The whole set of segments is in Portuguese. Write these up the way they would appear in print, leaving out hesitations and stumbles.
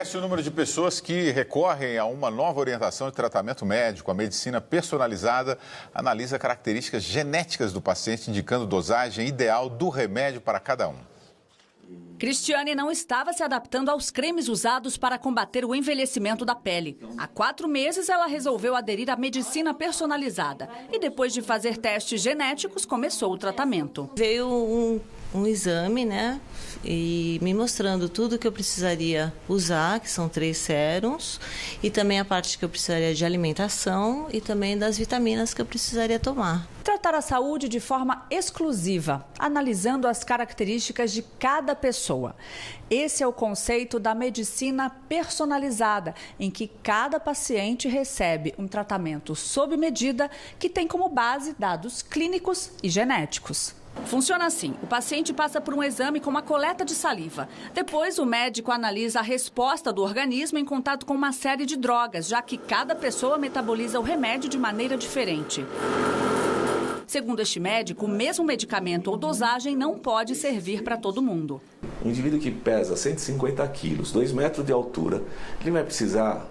O número de pessoas que recorrem a uma nova orientação de tratamento médico, a medicina personalizada, analisa características genéticas do paciente, indicando dosagem ideal do remédio para cada um. Cristiane não estava se adaptando aos cremes usados para combater o envelhecimento da pele. Há 4 meses, ela resolveu aderir à medicina personalizada. E depois de fazer testes genéticos, começou o tratamento. Veio um exame, né? E me mostrando tudo que eu precisaria usar, que são 3 sérums, e também a parte que eu precisaria de alimentação e também das vitaminas que eu precisaria tomar. Tratar a saúde de forma exclusiva, analisando as características de cada pessoa. Esse é o conceito da medicina personalizada, em que cada paciente recebe um tratamento sob medida que tem como base dados clínicos e genéticos. Funciona assim, o paciente passa por um exame com uma coleta de saliva. Depois, o médico analisa a resposta do organismo em contato com uma série de drogas, já que cada pessoa metaboliza o remédio de maneira diferente. Segundo este médico, o mesmo medicamento ou dosagem não pode servir para todo mundo. Um indivíduo que pesa 150 quilos, 2 metros de altura, ele vai precisar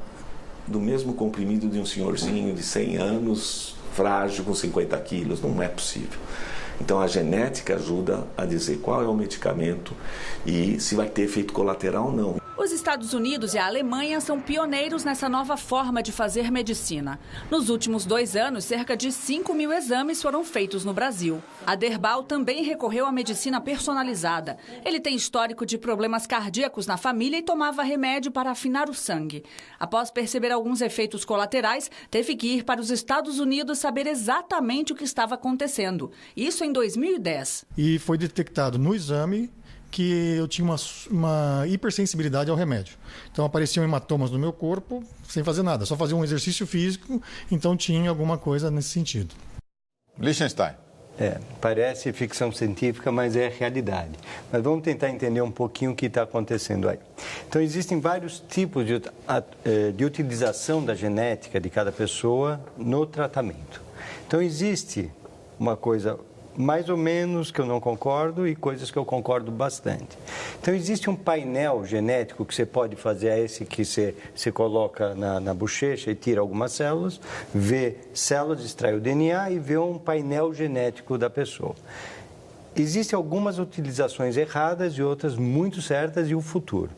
do mesmo comprimido de um senhorzinho de 100 anos, frágil, com 50 quilos. Não é possível. Então a genética ajuda a dizer qual é o medicamento e se vai ter efeito colateral ou não. Os Estados Unidos e a Alemanha são pioneiros nessa nova forma de fazer medicina. Nos últimos 2 anos, cerca de 5.000 exames foram feitos no Brasil. Aderbal também recorreu à medicina personalizada. Ele tem histórico de problemas cardíacos na família e tomava remédio para afinar o sangue. Após perceber alguns efeitos colaterais, teve que ir para os Estados Unidos saber exatamente o que estava acontecendo. Isso em 2010. E foi detectado no exame que eu tinha uma hipersensibilidade ao remédio. Então apareciam hematomas no meu corpo sem fazer nada, só fazia um exercício físico, então tinha alguma coisa nesse sentido. Liechtenstein. Parece ficção científica, mas é realidade. Mas vamos tentar entender um pouquinho o que está acontecendo aí. Então, existem vários tipos de utilização da genética de cada pessoa no tratamento. Então, existe uma coisa mais ou menos que eu não concordo e coisas que eu concordo bastante. Então, existe um painel genético que você pode fazer, é esse que você coloca na bochecha e tira algumas células, vê células, extrai o DNA e vê um painel genético da pessoa. Existem algumas utilizações erradas e outras muito certas e o futuro.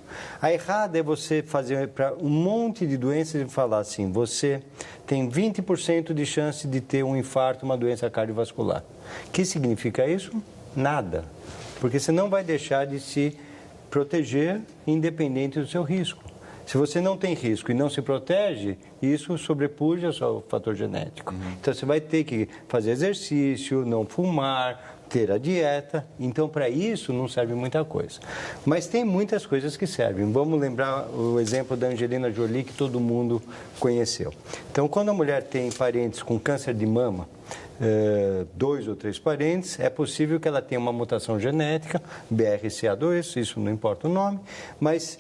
A errada é você fazer para um monte de doenças e falar assim, você tem 20% de chance de ter um infarto, uma doença cardiovascular. O que significa isso? Nada. Porque você não vai deixar de se proteger independente do seu risco. Se você não tem risco e não se protege, isso sobrepuja o seu fator genético. Então, você vai ter que fazer exercício, não fumar, ter a dieta. Então, para isso, não serve muita coisa. Mas tem muitas coisas que servem. Vamos lembrar o exemplo da Angelina Jolie, que todo mundo conheceu. Então, quando a mulher tem parentes com câncer de mama, 2 ou 3 parentes, é possível que ela tenha uma mutação genética, BRCA2, isso não importa o nome, mas...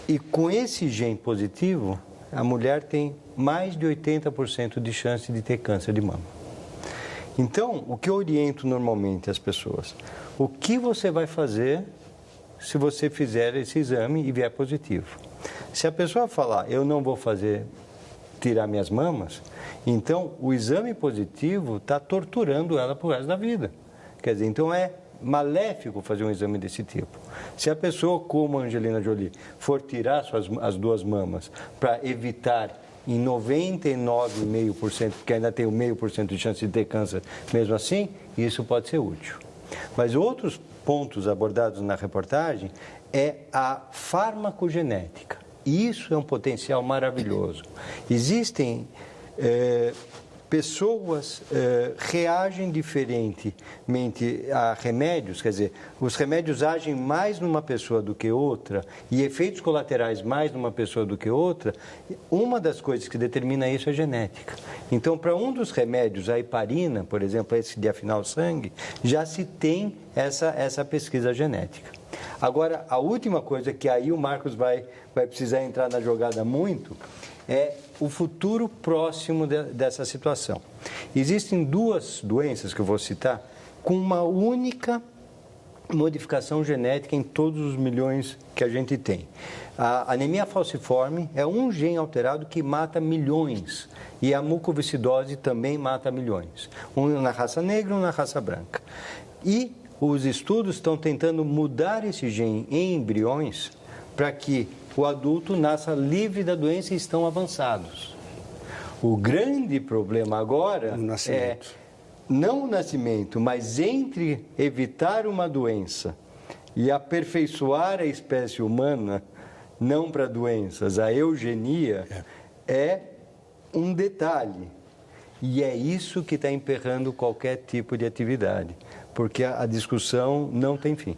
E com esse gene positivo, a mulher tem mais de 80% de chance de ter câncer de mama. Então, o que eu oriento normalmente às pessoas? O que você vai fazer se você fizer esse exame e vier positivo? Se a pessoa falar, eu não vou tirar minhas mamas, então o exame positivo está torturando ela pro resto da vida. Quer dizer, então é maléfico fazer um exame desse tipo. Se a pessoa, como a Angelina Jolie, for tirar as 2 mamas para evitar em 99,5%, porque ainda tem o 0,5% de chance de ter câncer, mesmo assim, isso pode ser útil. Mas outros pontos abordados na reportagem é a farmacogenética. Isso é um potencial maravilhoso. Existem pessoas reagem diferentemente a remédios, quer dizer, os remédios agem mais numa pessoa do que outra e efeitos colaterais mais numa pessoa do que outra. Uma das coisas que determina isso é genética. Então, para um dos remédios, a heparina, por exemplo, esse de afinar o sangue, já se tem essa pesquisa genética. Agora, a última coisa que aí o Marcos vai precisar entrar na jogada muito é o futuro próximo dessa situação. Existem 2 doenças que eu vou citar com uma única modificação genética em todos os milhões que a gente tem. A anemia falciforme é um gene alterado que mata milhões. E a mucoviscidose também mata milhões. Um na raça negra e um na raça branca. E os estudos estão tentando mudar esse gene em embriões para que o adulto nasça livre da doença e estão avançados. O grande problema agora é não o nascimento, mas entre evitar uma doença e aperfeiçoar a espécie humana, não para doenças, a eugenia, é um detalhe. E é isso que está emperrando qualquer tipo de atividade, porque a discussão não tem fim.